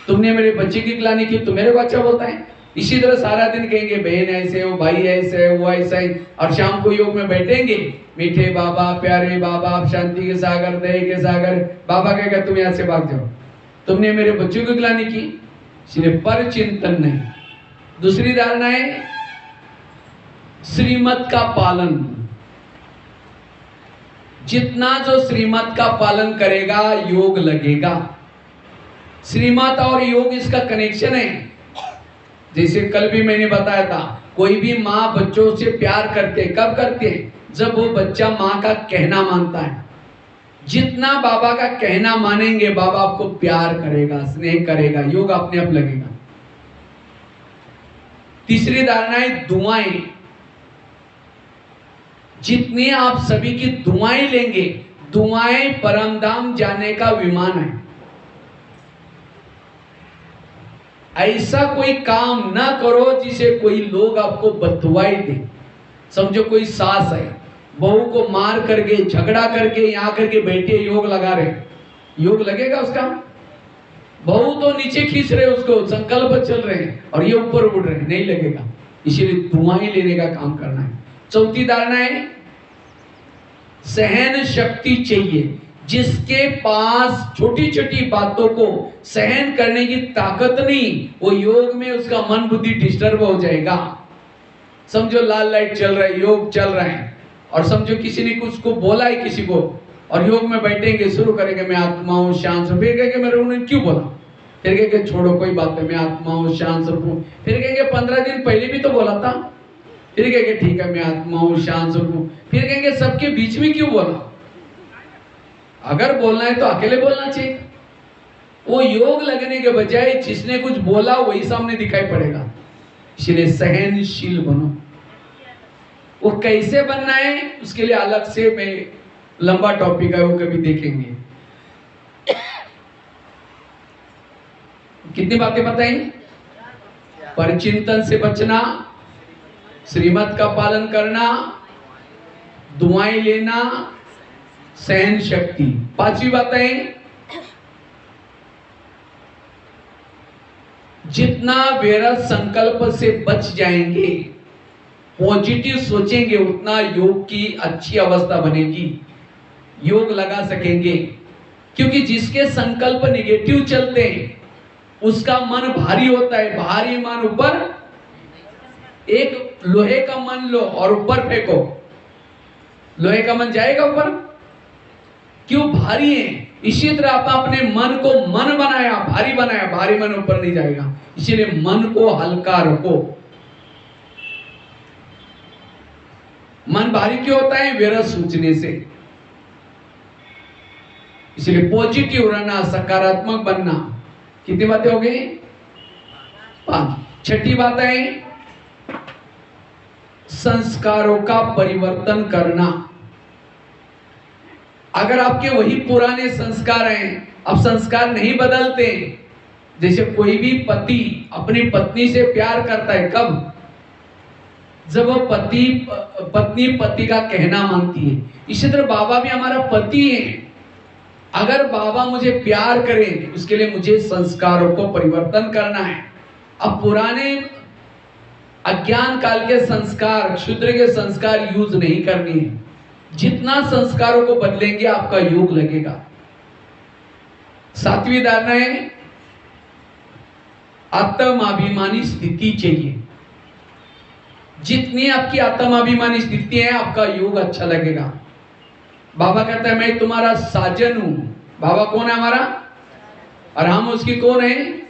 तुमने मेरे बच्चे की गिलानी की, तुम मेरे को अच्छा बोलता है। इसी तरह सारा दिन कहेंगे बहन ऐसे हो, भाई ऐसे है, वो ऐसा है, और शाम को योग में बैठेंगे, मीठे बाबा, प्यारे बाबा, आप शांति के सागर, दया के सागर। बाबा कहेगा तुम यहाँ से भाग जाओ, तुमने मेरे बच्चों की गिलानी की। इसलिए पर चिंतन नहीं। दूसरी धारणा है श्रीमत का पालन। जितना जो श्रीमत का पालन करेगा योग लगेगा। श्रीमत और योग इसका कनेक्शन है। जैसे कल भी मैंने बताया था, कोई भी माँ बच्चों से प्यार करते, कब करते हैं? जब वो बच्चा माँ का कहना मानता है। जितना बाबा का कहना मानेंगे, बाबा आपको प्यार करेगा, स्नेह करेगा, योग अपने आप लगेगा। तीसरी धारणा है दुआएं। जितनी आप सभी की दुआएं लेंगे, दुआएं परमधाम जाने का विमान है। ऐसा कोई काम ना करो जिसे कोई लोग आपको बददुआई दे। समझो कोई सास है, बहू को मार करके, झगड़ा करके यहाँ करके बैठे योग लगा रहे, योग लगेगा उसका? बहू तो नीचे खींच रहे उसको, संकल्प चल रहे हैं, और ये ऊपर उड़ रहे हैं, नहीं लगेगा। इसीलिए दुआएं लेने का काम करना है। चौथी धारणा है सहन शक्ति चाहिए। जिसके पास छोटी छोटी बातों को सहन करने की ताकत नहीं, वो योग में उसका मन बुद्धि डिस्टर्ब हो जाएगा। समझो लाल लाइट चल रहा है, योग चल रहा है, और समझो किसी ने कुछ को बोला है किसी को, और योग में बैठेंगे, शुरू करेंगे मैं आत्मा हूँ शांत हूँ, फिर कहेंगे मेरे उन्होंने क्यों बोला, फिर कहेंगे छोड़ो कोई बात नहीं, मैं आत्मा हूँ शांत हूँ, फिर कहेंगे 15 दिन पहले भी तो बोला था, फिर कहेंगे ठीक है मैं आत्मा हूँ शांत हूँ, फिर कहेंगे सबके बीच में क्यों बोला। अगर बोलना है तो अकेले बोलना चाहिए। वो योग लगने के बजाय जिसने कुछ बोला वही सामने दिखाई पड़ेगा। इसलिए सहनशील बनो। वो कैसे बनना है उसके लिए अलग से मैं लंबा टॉपिक है, वो कभी देखेंगे। कितनी बातें बताई? परचिंतन से बचना, श्रीमत का पालन करना, दुआएं लेना, सहन शक्ति। पांचवी बातें, जितना व्यर्थ संकल्प से बच जाएंगे, पॉजिटिव सोचेंगे, उतना योग की अच्छी अवस्था बनेगी, योग लगा सकेंगे। क्योंकि जिसके संकल्प निगेटिव चलते हैं उसका मन भारी होता है। भारी मन ऊपर, एक लोहे का मन लो और ऊपर फेंको, लोहे का मन जाएगा ऊपर? क्यों? भारी है। इसी तरह आप अपने मन को मन बनाया, भारी बनाया, भारी मन ऊपर नहीं जाएगा। इसीलिए मन को हल्का रखो। मन भारी क्यों होता है? व्यर्थ सोचने से। इसलिए पॉजिटिव रहना, सकारात्मक बनना। कितनी बातें हो गई? 5। छठी बात है संस्कारों का परिवर्तन करना। अगर आपके वही पुराने संस्कार हैं, अब संस्कार नहीं बदलते। जैसे कोई भी पति अपनी पत्नी से प्यार करता है कब? जब वो पत्नी पति का कहना मानती है। इसी तरह बाबा भी हमारा पति है। अगर बाबा मुझे प्यार करें उसके लिए मुझे संस्कारों को परिवर्तन करना है। अब पुराने अज्ञान काल के संस्कार, क्षुद्र के संस्कार यूज नहीं करनी है। जितना संस्कारों को बदलेंगे आपका योग लगेगा। 7वीं धारणा है आत्माभिमानी स्थिति चाहिए। जितनी आपकी आत्माभिमानी स्थिति है आपका योग अच्छा लगेगा। बाबा कहता है मैं तुम्हारा साजन हूं। बाबा कौन है? हमारा। और हम उसकी कौन है?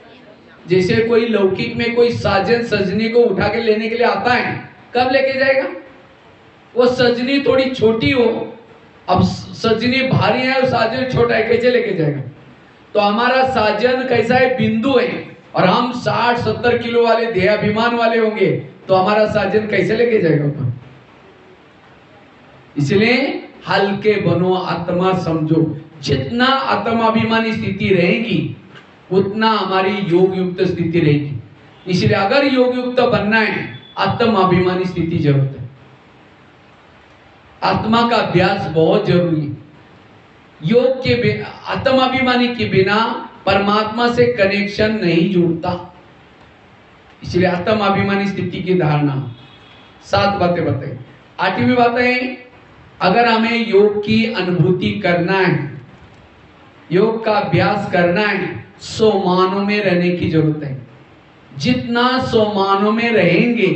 जैसे कोई लौकिक में कोई साजन सजनी को उठा के लेने के लिए आता है, कब लेके जाएगा? वो सजनी थोड़ी छोटी हो, अब सजनी भारी है और साजन छोटा है, कैसे लेके जाएगा? तो हमारा साजन कैसा है? बिंदु है। और हम 60-70 किलो वाले देहाभिमान वाले होंगे तो हमारा साजन कैसे लेके जाएगा ऊपर? इसलिए हल्के बनो, आत्मा समझो। जितना आत्माभिमानी स्थिति रहेगी उतना हमारी योग युक्त स्थिति रहेगी। इसलिए अगर योग युक्त बनना है आत्माभिमानी स्थिति जरूरत है। आत्मा का अभ्यास बहुत जरूरी है। योग के बिना, आत्माभिमानी के बिना परमात्मा से कनेक्शन नहीं जुड़ता। इसलिए आत्माभिमानी स्थिति की धारणा। 7 बातें बताई। 8वीं बात है अगर हमें योग की अनुभूति करना है, योग का अभ्यास करना है, सोमानों में रहने की जरूरत है। जितना सोमानों में रहेंगे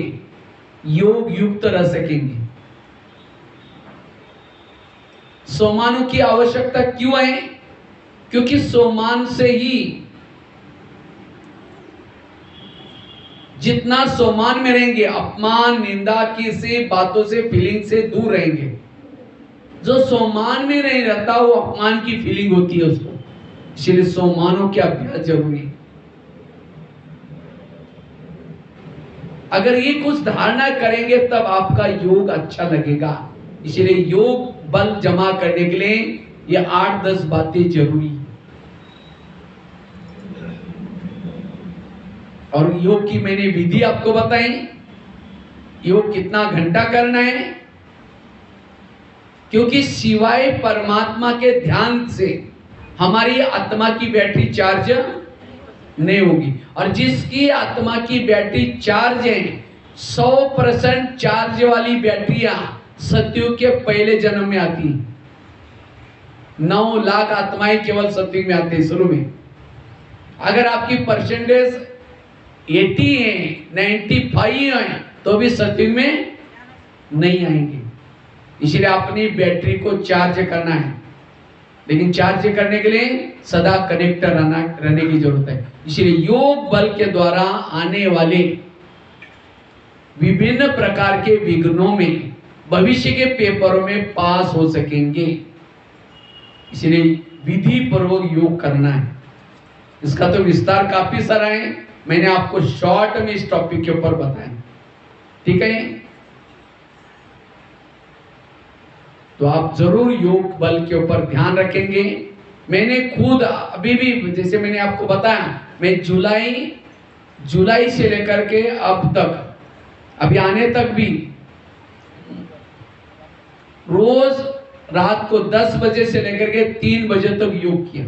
योग युक्त रह सकेंगे। सोमानों की आवश्यकता क्यों है? क्योंकि सोमान से ही, जितना सोमान में रहेंगे अपमान निंदा की से बातों से फीलिंग से दूर रहेंगे। जो सोमान में नहीं रहता वो अपमान की फीलिंग होती है उसको। इसलिए सोमानों का अभ्यास जरूरी है। अगर ये कुछ धारणा करेंगे तब आपका योग अच्छा लगेगा। इसलिए योग बल जमा करने के लिए ये 8-10 बातें जरूरी है। और योग की मैंने विधि आपको बताई। योग कितना घंटा करना है? क्योंकि सिवाय परमात्मा के ध्यान से हमारी आत्मा की बैटरी चार्ज नहीं होगी। और जिसकी आत्मा की बैटरी चार्ज है, 100% चार्ज वाली बैटरियां सतयुग के पहले जन्म में आती हैं। 9 लाख आत्माएं केवल सतयुग में आती है शुरू में। अगर आपकी परसेंटेज 80 है, 95 है तो भी सतयुग में नहीं आएंगे। इसलिए अपनी बैटरी को चार्ज करना है। लेकिन चार्ज करने के लिए सदा कनेक्ट रहने की जरूरत है। इसलिए योग बल के द्वारा आने वाले विभिन्न प्रकार के विघ्नों में भविष्य के पेपरों में पास हो सकेंगे। इसलिए विधि पूर्वक योग करना है। इसका तो विस्तार काफी सारा है, मैंने आपको शॉर्ट में इस टॉपिक के ऊपर बताया, ठीक है। तो आप जरूर योग बल के ऊपर ध्यान रखेंगे। मैंने खुद अभी भी, जैसे मैंने आपको बताया, मैं जुलाई से लेकर के अब तक, अभी आने तक भी रोज रात को 10 बजे से लेकर के 3 बजे तक योग किया,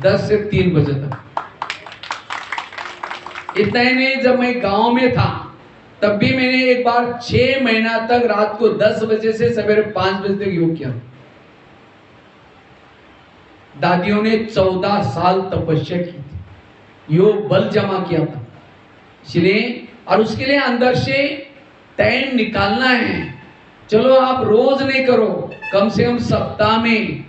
10 से 3 बजे तक। इतना ही नहीं, जब मैं गांव में था तब भी मैंने एक बार 6 महीना तक रात को 10 बजे से सवेरे 5 बजे तक योग किया। दादियों ने 14 साल तपस्या की थी, योग बल जमा किया था। इसलिए, और उसके लिए अंदर से टाइम निकालना है। चलो आप रोज नहीं करो, कम से कम सप्ताह में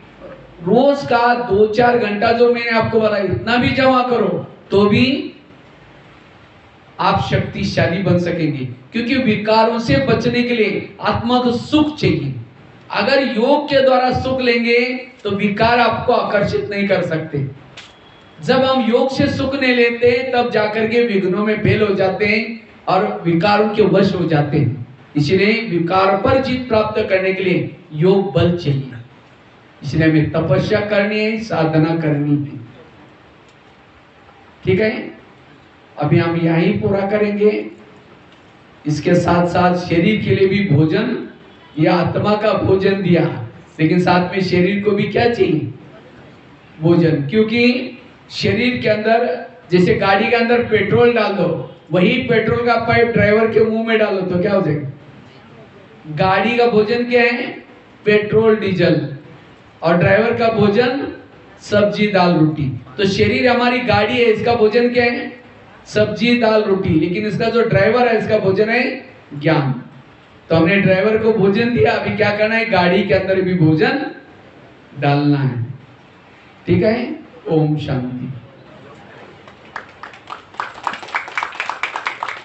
रोज का 2-4 घंटा, जो मैंने आपको बताया, इतना भी जमा करो तो भी आप शक्तिशाली बन सकेंगे। क्योंकि विकारों से बचने के लिए आत्मा को सुख चाहिए। अगर योग के द्वारा सुख लेंगे तो विकार आपको आकर्षित नहीं कर सकते। जब हम योग से सुख नहीं लेते तब जाकर के विघ्नों में फेल हो जाते हैं और विकारों के वश हो जाते हैं। इसलिए विकार पर जीत प्राप्त करने के लिए योग बल चाहिए। इसलिए हमें तपस्या करनी है, साधना करनी है, ठीक है। अभी हम यही पूरा करेंगे। इसके साथ साथ शरीर के लिए भी भोजन, या आत्मा का भोजन दिया, लेकिन साथ में शरीर को भी क्या चाहिए? भोजन। क्योंकि शरीर के अंदर, जैसे गाड़ी के अंदर पेट्रोल डाल दो, वही पेट्रोल का पाइप ड्राइवर के मुंह में डालो तो क्या हो जाएगा? गाड़ी का भोजन क्या है? Petrol diesel. और ड्राइवर का भोजन सब्जी दाल रोटी। तो शरीर हमारी गाड़ी है, इसका भोजन क्या है? सब्जी दाल रोटी। लेकिन इसका जो ड्राइवर है, इसका भोजन है ज्ञान। तो हमने ड्राइवर को भोजन दिया, अभी क्या करना है? गाड़ी के अंदर भी भोजन डालना है, ठीक है। ओम शांति।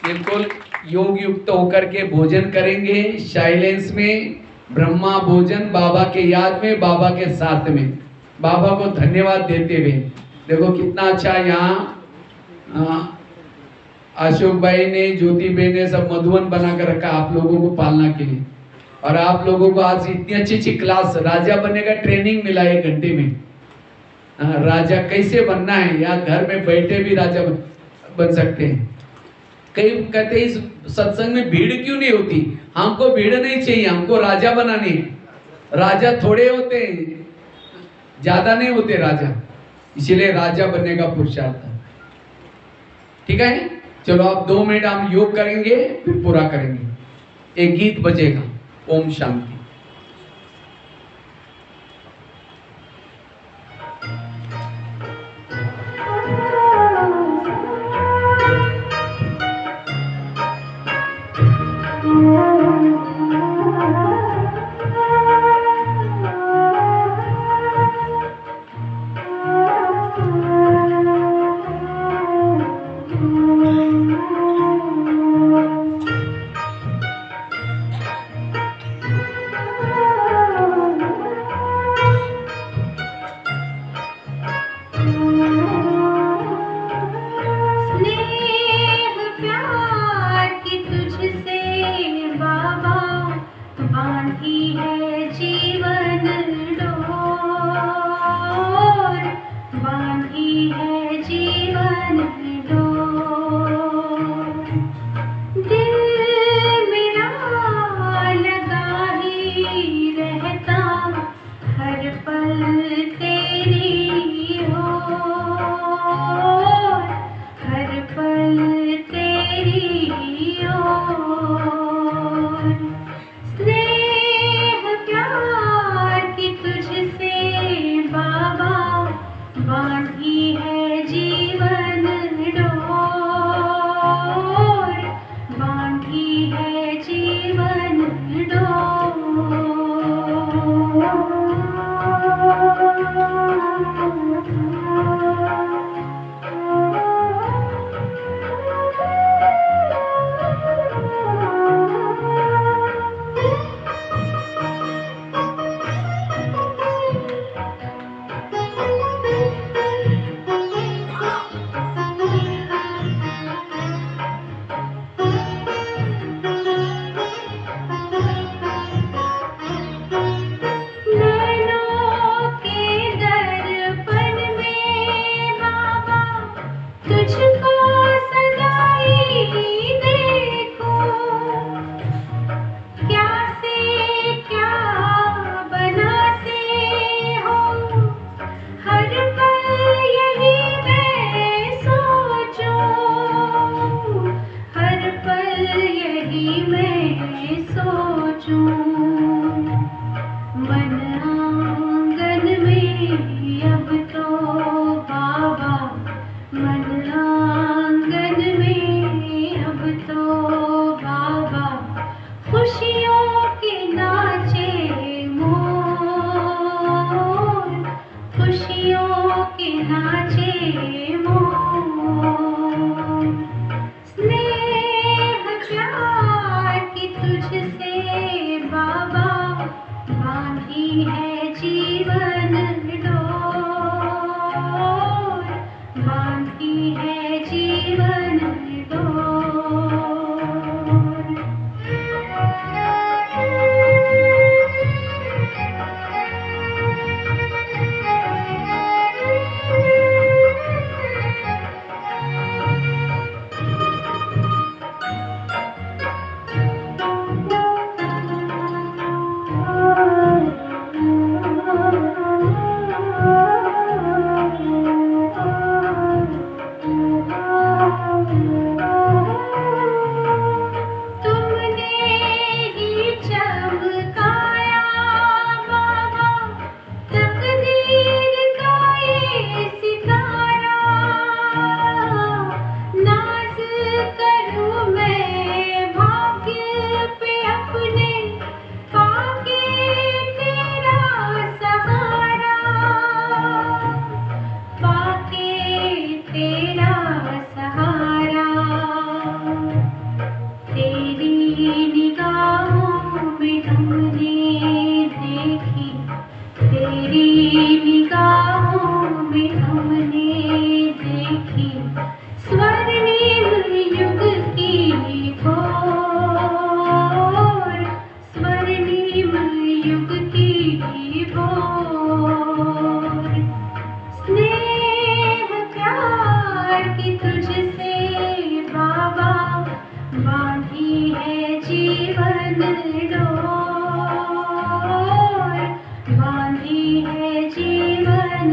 बिल्कुल योग युक्त होकर के भोजन करेंगे, साइलेंस में, ब्रह्मा भोजन, बाबा के याद में, बाबा के साथ में, बाबा को धन्यवाद देते हुए। देखो कितना अच्छा यहाँ अशोक भाई ने, ज्योति भाई ने सब मधुवन बना कर रखा आप लोगों को पालना के लिए। और आप लोगों को आज इतनी अच्छी क्लास, राजा बनने का ट्रेनिंग मिला 1 घंटे में। राजा कैसे बनना है, या घर में बैठे भी राजा बन सकते हैं। कई कहते हैं इस सत्संग में भीड़ क्यों नहीं होती? हमको भीड़ नहीं चाहिए, हमको राजा बनानी है। राजा थोड़े होते हैं, ज्यादा नहीं होते राजा, इसीलिए राजा बनने का पुरुषार्थ है, ठीक है। चलो आप 2 मिनट हम योग करेंगे, फिर पूरा करेंगे। एक गीत बजेगा, ओम शांति। बांधी है जीवन तुझको सदाई देखो, क्या से क्या बनाते हो, हर पल यही मैं सोचूं, हर पल यही मैं सोचूं। मन आंगन में अब तो बाबा, मन आंगन में अब तो बाबा, खुशियों के नाचे मोर, खुशियों के नाचे मोर। स्नेह प्यार की तुझसे बाबा, बांधी है जीवन डोर, बांधी है जीवन डोर। तुमने ही चमकाया बाबा तकदीर का ये सितारा, नाज करूं मैं भाग्य पे अपने, पाके तेरा सहारा, पाके तेरा सहारा। तेरी निगाहों में हमने देखी, तेरी निगाहों में हमने देखी, स्वर्णिम युग की भोर, स्वर्णिम युग की भोर। स्नेह प्यार की तुझसे बाबा, बांधी है जीवन डोर, बांधी है जीवन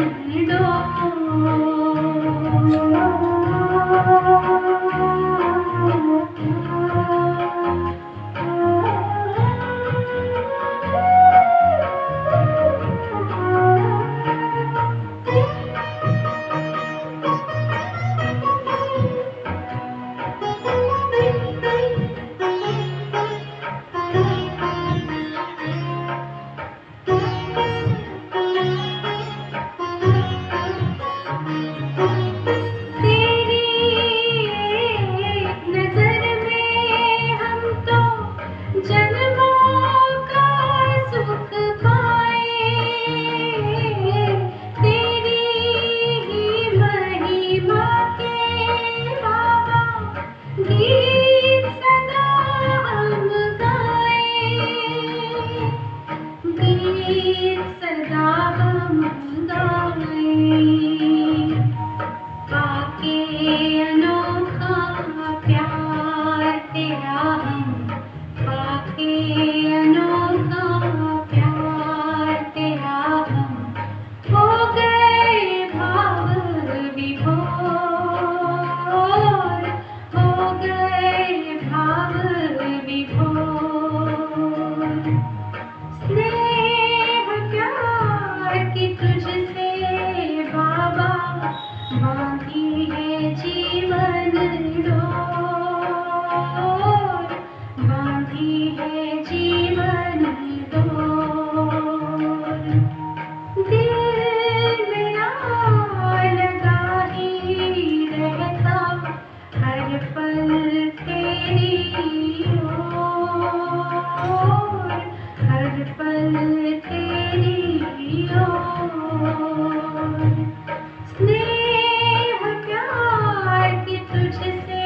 स्नेह प्यार की तुझसे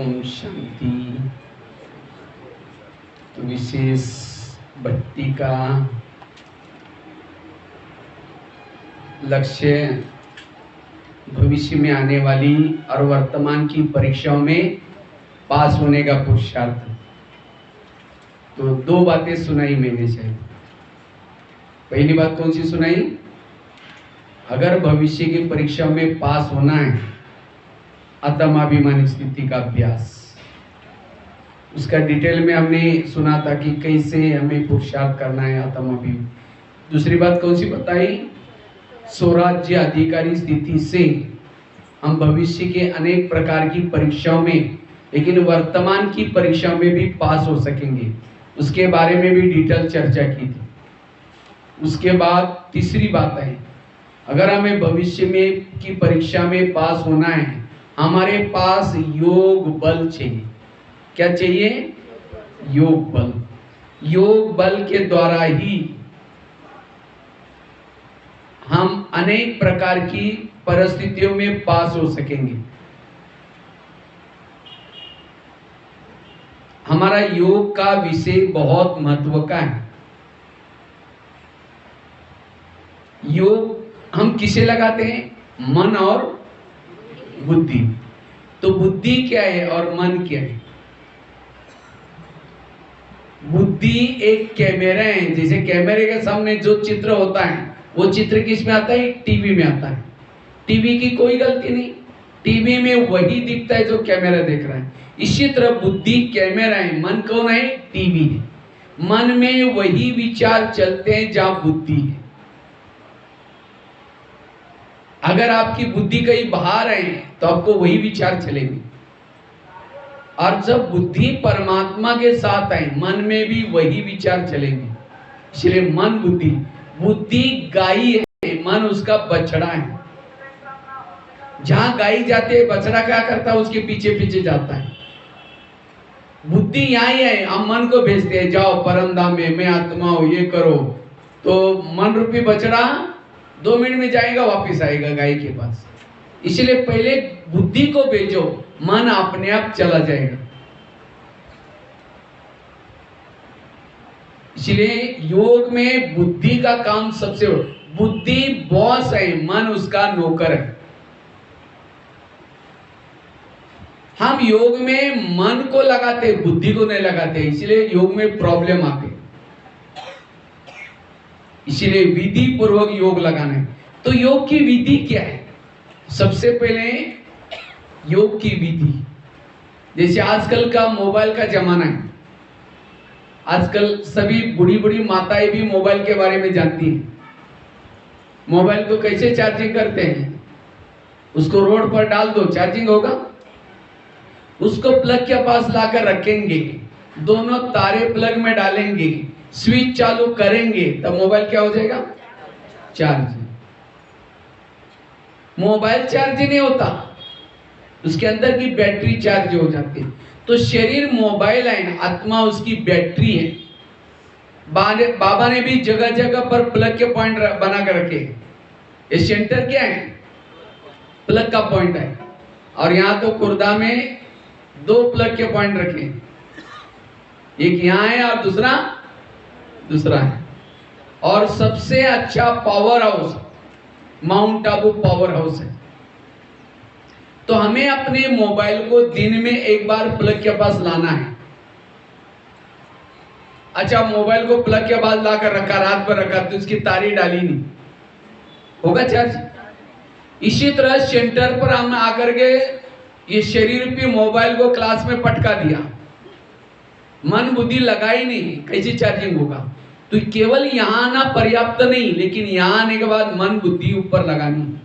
ओम शांति। तो विशेष भक्ति का लक्ष्य भविष्य में आने वाली और वर्तमान की परीक्षाओं में पास होने का पुरुषार्थ। तो दो बातें सुनाई मैंने शायद। पहली बात कौन सी सुनाई? अगर भविष्य की परीक्षा में पास होना है, आत्माभिमानी स्थिति का अभ्यास, उसका डिटेल में हमने सुना था कि कैसे हमें पुरुषार्थ करना है आत्माभिमान। दूसरी बात कौन सी बताई? स्वराज्य अधिकारी स्थिति से हम भविष्य के अनेक प्रकार की परीक्षाओं में, लेकिन वर्तमान की परीक्षाओं में भी पास हो सकेंगे, उसके बारे में भी डिटेल चर्चा की थी। उसके बाद तीसरी बात है, अगर हमें भविष्य में की परीक्षा में पास होना है, हमारे पास योग बल चाहिए। क्या चाहिए? योग बल। योग बल के द्वारा ही हम अनेक प्रकार की परिस्थितियों में पास हो सकेंगे। हमारा योग का विषय बहुत महत्व का है। योग हम किसे लगाते हैं? मन और बुद्धि। तो बुद्धि क्या है और मन क्या है? बुद्धि एक कैमरा है। जैसे कैमरे के सामने जो चित्र होता है, वो चित्र किस में आता है? टीवी में आता है। टीवी की कोई गलती नहीं, टीवी में वही दिखता है जो कैमरा देख रहा है। इसी तरह बुद्धि कैमरा है, मन कौन है? टीवी है। मन में वही विचार चलते हैं जहां बुद्धि है। अगर आपकी बुद्धि कहीं बाहर है तो आपको वही विचार चलेंगे। और जब बुद्धि परमात्मा के साथ है, मन में भी वही विचार चलेंगे। इसलिए मन बुद्धि, बुद्धि गाय है, मन उसका बछड़ा है। जहां गाय जाते है, बछड़ा क्या करता है? उसके पीछे पीछे जाता है। बुद्धि यहां ही है, हम मन को भेजते हैं, जाओ परम धाम में, मैं आत्मा हूं, ये करो। तो मन रूपी बछड़ा 2 मिनट में जाएगा, वापिस आएगा गाय के पास। इसलिए पहले बुद्धि को भेजो, मन अपने आप चला जाएगा। इसलिए योग में बुद्धि का काम सबसे, बुद्धि बॉस है, मन उसका नौकर है। हम योग में मन को लगाते, बुद्धि को नहीं लगाते, इसलिए योग में प्रॉब्लम आते। इसलिए विधि पूर्वक योग लगाना है। तो योग की विधि क्या है? सबसे पहले योग की विधि, जैसे आजकल का मोबाइल का जमाना है, आजकल सभी बूढ़ी बूढ़ी माताएं भी मोबाइल के बारे में जानती हैं। मोबाइल को कैसे चार्जिंग करते हैं? उसको रोड पर डाल दो, चार्जिंग होगा। उसको प्लग के पास लाकर रखेंगे, दोनों तारे प्लग में डालेंगे, स्विच चालू करेंगे, तब मोबाइल क्या हो जाएगा? चार्ज। मोबाइल चार्ज नहीं होता, उसके अंदर की बैटरी चार्ज हो जाती है। तो शरीर मोबाइल है, आत्मा उसकी बैटरी है। बाबा ने भी जगह जगह पर प्लग के पॉइंट बना कर रखे। ये सेंटर क्या है? प्लग का पॉइंट है। और यहां तो खुर्दा में 2 प्लग के पॉइंट रखे, एक यहां है और दूसरा है। और सबसे अच्छा power house mount Abu power house है। तो हमें अपने मोबाइल को दिन में एक बार प्लग के पास लाना है। अच्छा, मोबाइल को प्लग के पास लाकर रखा, रात भर रखा, तो उसकी तारी डाली नहीं, होगा चार्ज? इसी तरह सेंटर पर हम आकर के ये शरीर पे मोबाइल को क्लास में पटका दिया, मन बुद्धि लगाई नहीं, कैसी चार्जिंग होगा? तो केवल यहां आना पर्याप्त नहीं, लेकिन यहां आने के बाद मन बुद्धि ऊपर लगानी।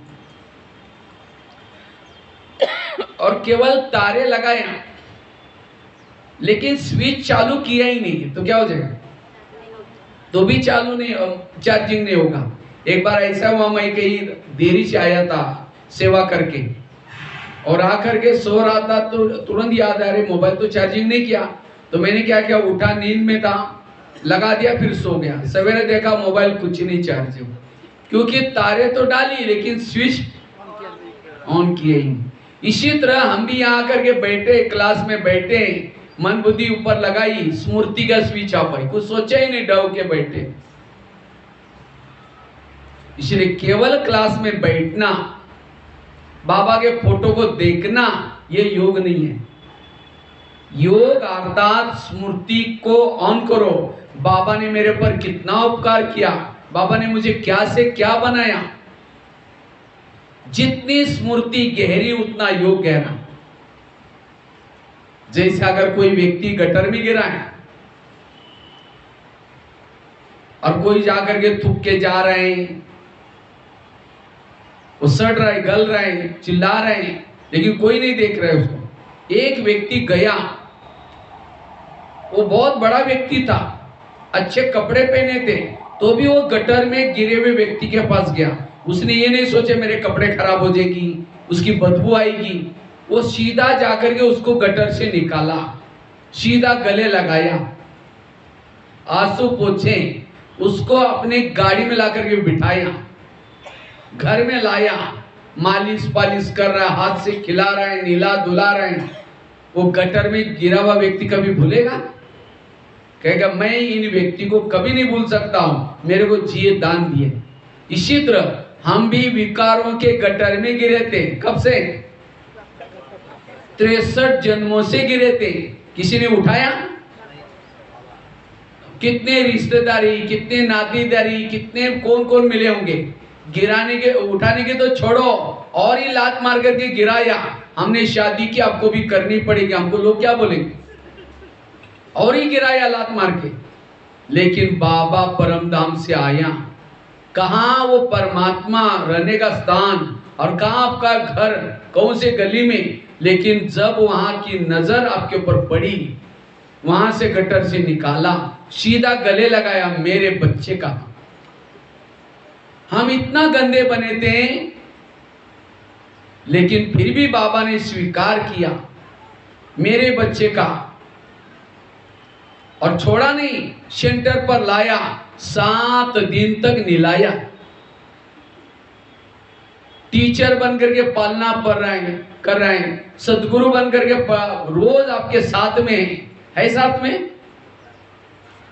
और केवल तारे लगाए लेकिन स्विच चालू किया ही नहीं, तो क्या हो जाएगा? तो भी चालू नहीं, चार्जिंग नहीं होगा। एक बार ऐसा हुआ, मैं कहीं देरी से आया था सेवा करके, और आकर के सो रहा था, तो तुरंत याद आ रही मोबाइल तो चार्जिंग नहीं किया। तो मैंने क्या किया, उठा, नींद में था, लगा दिया, फिर सो गया। सवेरे देखा मोबाइल कुछ नहीं चार्ज हो, क्योंकि तारे तो डाली लेकिन स्विच ऑन किए ही। इसी तरह हम भी यहाँ आकर के बैठे, क्लास में बैठे, मन बुद्धि ऊपर लगाई, स्मृति का स्विच ऑफ है, कुछ सोचा ही नहीं, डव के बैठे। इसलिए केवल क्लास में बैठना, बाबा के फोटो को देखना, ये योग नहीं है। योग अर्थात स्मृति को ऑन करो, बाबा ने मेरे पर कितना उपकार किया, बाबा ने मुझे क्या से क्या बनाया। जितनी स्मृति गहरी उतना योग गहरा। जैसे अगर कोई व्यक्ति गटर में गिरा है और कोई जाकर के थूक के जा रहे हैं, वो सड़ रहा है, गल रहा है, चिल्ला रहे हैं, लेकिन कोई नहीं देख रहा है उसको। एक व्यक्ति गया, वो बहुत बड़ा व्यक्ति था, अच्छे कपड़े पहने थे, तो भी वो गटर में गिरे हुए व्यक्ति के पास गया। उसने ये नहीं सोचे मेरे कपड़े खराब हो जाएगी, उसकी बदबू आएगी। वो सीधा जाकर के उसको गटर से निकाला, सीधा गले लगाया, आंसू पोंछे, उसको अपने गाड़ी में लाकर के बिठाया, घर में लाया, मालिश पालिश कर रहा है, हाथ से खिला रहा है, नीला धुला रहा है। वो गटर में गिरा हुआ व्यक्ति कभी भूलेगा? कहेगा मैं इन व्यक्ति को कभी नहीं भूल सकता हूं, मेरे को जिए दान दिए। इसी तरह हम भी विकारों के गटर में गिरे थे। कब से? 63 जन्मों से गिरे थे। किसी ने उठाया? कितने रिश्तेदारी, कितने नातीदारी, कितने कौन कौन मिले होंगे। गिराने के, उठाने के तो छोड़ो, और ही लात मार करके गिराया। हमने शादी की, आपको भी करनी पड़ेगी, हमको लोग क्या बोलेंगे, और ही गिराया लात मार के। लेकिन बाबा परम धाम से आया, कहाँ वो परमात्मा रहने का स्थान, और कहाँ आपका घर, कौन से गली में। लेकिन जब वहां की नजर आपके ऊपर पड़ी, वहां से गटर से निकाला, सीधा गले लगाया, मेरे बच्चे का। हम इतना गंदे बने थे, लेकिन फिर भी बाबा ने स्वीकार किया मेरे बच्चे का, और छोड़ा नहीं, सेंटर पर लाया, 7 दिन तक निलाया। टीचर बन करके पालना कर रहे हैं, सदगुरु बन करके रोज आपके साथ में है साथ में।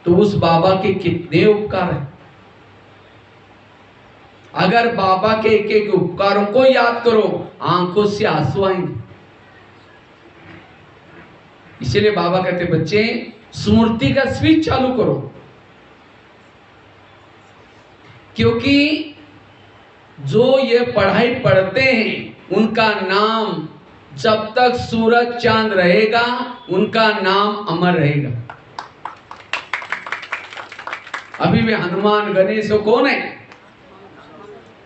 तो उस बाबा के कितने उपकार हैं। अगर बाबा के एक एक उपकारों को याद करो, आंखों से आंसू आएंगे। इसलिए बाबा कहते बच्चे, स्मृति का स्विच चालू करो, क्योंकि जो ये पढ़ाई पढ़ते हैं उनका नाम जब तक सूरज चांद रहेगा, उनका नाम अमर रहेगा। अभी वे हनुमान गणेश कौन है?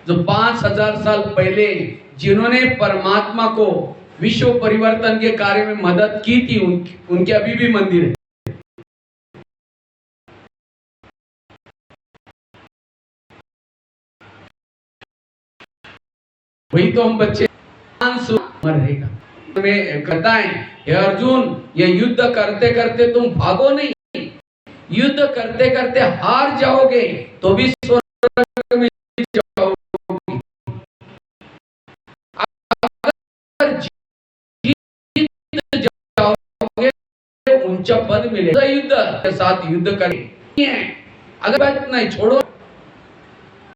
जो 5000 साल पहले जिन्होंने परमात्मा को विश्व परिवर्तन के कार्य में मदद की थी, उनके अभी भी मंदिर है। वही तो हम बच्चे रहेगा। में कहता है, हे अर्जुन, ये युद्ध करते करते तुम भागो नहीं, युद्ध करते करते हार जाओगे तो भी स्वर्ग में जाओगे। अगर जीत जाओगे ऊंचा पद मिलेगा। युद्ध के साथ युद्ध करें, अगर बात नहीं छोड़ो,